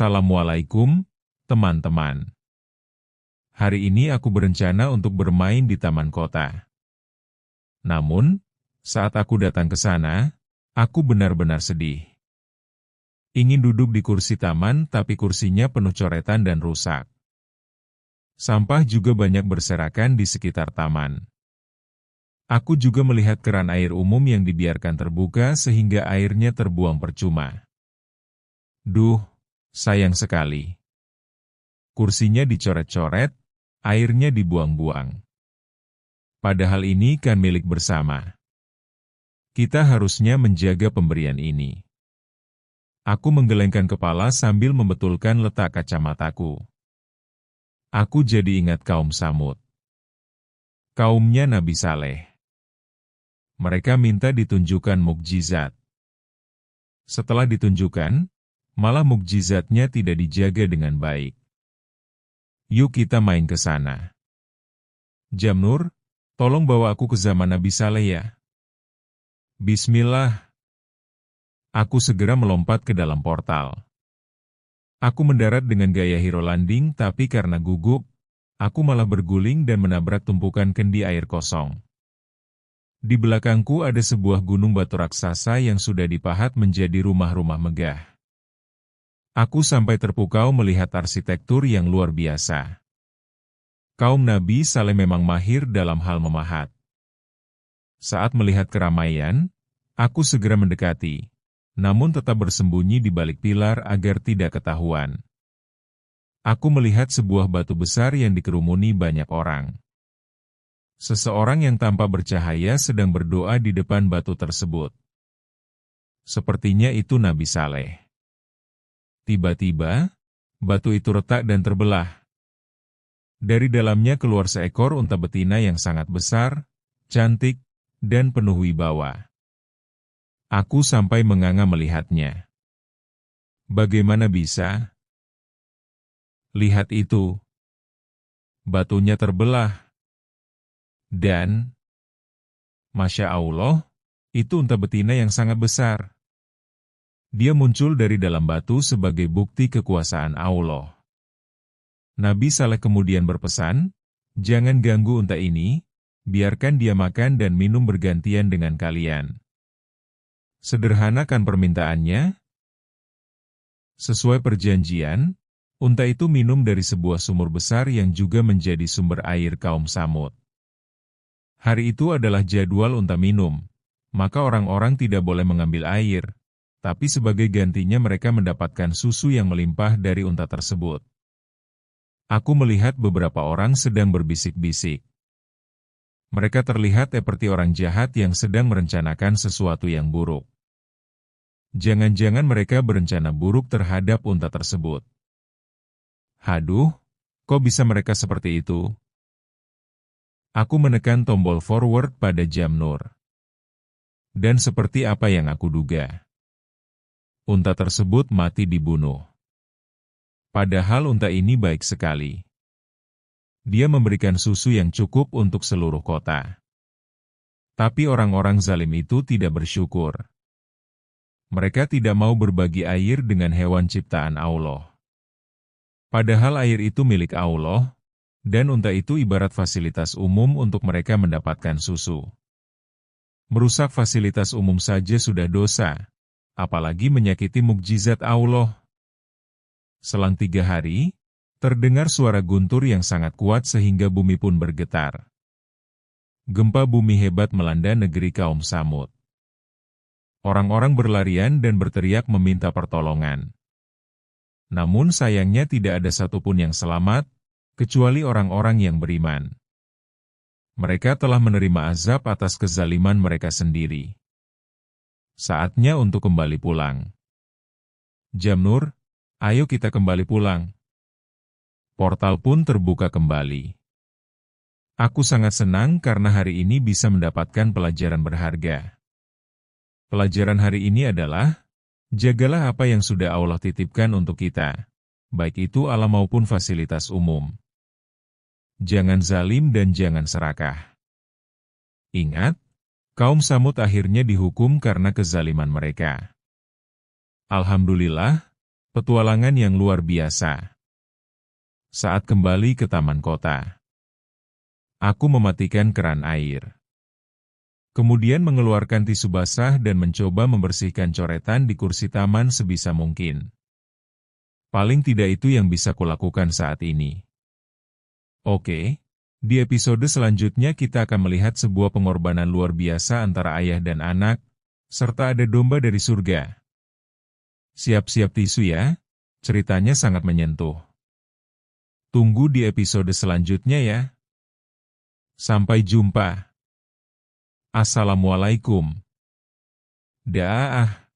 Assalamualaikum, teman-teman. Hari ini aku berencana untuk bermain di taman kota. Namun, saat aku datang ke sana, aku benar-benar sedih. Ingin duduk di kursi taman tapi kursinya penuh coretan dan rusak. Sampah juga banyak berserakan di sekitar taman. Aku juga melihat keran air umum yang dibiarkan terbuka sehingga airnya terbuang percuma. Duh, sayang sekali. Kursinya dicoret-coret, airnya dibuang-buang. Padahal ini kan milik bersama. Kita harusnya menjaga pemberian ini. Aku menggelengkan kepala sambil membetulkan letak kacamataku. Aku jadi ingat kaum Tsamud. Kaumnya Nabi Saleh. Mereka minta ditunjukkan mukjizat. Setelah ditunjukkan, malah mukjizatnya tidak dijaga dengan baik. Yuk kita main ke sana. Jamnur, tolong bawa aku ke zaman Nabi Saleh ya. Bismillah. Aku segera melompat ke dalam portal. Aku mendarat dengan gaya hero landing tapi karena gugup, aku malah berguling dan menabrak tumpukan kendi air kosong. Di belakangku ada sebuah gunung batu raksasa yang sudah dipahat menjadi rumah-rumah megah. Aku sampai terpukau melihat arsitektur yang luar biasa. Kaum Nabi Saleh memang mahir dalam hal memahat. Saat melihat keramaian, aku segera mendekati, namun tetap bersembunyi di balik pilar agar tidak ketahuan. Aku melihat sebuah batu besar yang dikerumuni banyak orang. Seseorang yang tampak bercahaya sedang berdoa di depan batu tersebut. Sepertinya itu Nabi Saleh. Tiba-tiba, batu itu retak dan terbelah. Dari dalamnya keluar seekor unta betina yang sangat besar, cantik, dan penuh wibawa. Aku sampai menganga melihatnya. Bagaimana bisa? Lihat itu. Batunya terbelah. Dan, Masya Allah, itu unta betina yang sangat besar. Dia muncul dari dalam batu sebagai bukti kekuasaan Allah. Nabi Saleh kemudian berpesan, jangan ganggu unta ini, biarkan dia makan dan minum bergantian dengan kalian. Sederhana kan permintaannya? Sesuai perjanjian, unta itu minum dari sebuah sumur besar yang juga menjadi sumber air kaum Tsamud. Hari itu adalah jadwal unta minum, maka orang-orang tidak boleh mengambil air, tapi sebagai gantinya mereka mendapatkan susu yang melimpah dari unta tersebut. Aku melihat beberapa orang sedang berbisik-bisik. Mereka terlihat seperti orang jahat yang sedang merencanakan sesuatu yang buruk. Jangan-jangan mereka berencana buruk terhadap unta tersebut. Haduh, kok bisa mereka seperti itu? Aku menekan tombol forward pada Jamnur. Dan seperti apa yang aku duga, unta tersebut mati dibunuh. Padahal unta ini baik sekali. Dia memberikan susu yang cukup untuk seluruh kota. Tapi orang-orang zalim itu tidak bersyukur. Mereka tidak mau berbagi air dengan hewan ciptaan Allah. Padahal air itu milik Allah, dan unta itu ibarat fasilitas umum untuk mereka mendapatkan susu. Merusak fasilitas umum saja sudah dosa, apalagi menyakiti mukjizat Allah. Selang 3 hari, terdengar suara guntur yang sangat kuat sehingga bumi pun bergetar. Gempa bumi hebat melanda negeri kaum Tsamud. Orang-orang berlarian dan berteriak meminta pertolongan. Namun sayangnya tidak ada satupun yang selamat, kecuali orang-orang yang beriman. Mereka telah menerima azab atas kezaliman mereka sendiri. Saatnya untuk kembali pulang. Jamnur, ayo kita kembali pulang. Portal pun terbuka kembali. Aku sangat senang karena hari ini bisa mendapatkan pelajaran berharga. Pelajaran hari ini adalah, jagalah apa yang sudah Allah titipkan untuk kita, baik itu alam maupun fasilitas umum. Jangan zalim dan jangan serakah. Ingat, kaum Tsamud akhirnya dihukum karena kezaliman mereka. Alhamdulillah, Petualangan yang luar biasa. Saat kembali ke taman kota, aku mematikan keran air. Kemudian mengeluarkan tisu basah dan mencoba membersihkan coretan di kursi taman sebisa mungkin. Paling tidak itu yang bisa kulakukan saat ini. Oke, di episode selanjutnya kita akan melihat sebuah pengorbanan luar biasa antara ayah dan anak, serta ada domba dari surga. Siap-siap tisu ya, ceritanya sangat menyentuh. Tunggu di episode selanjutnya ya. Sampai jumpa. Assalamualaikum. Dah.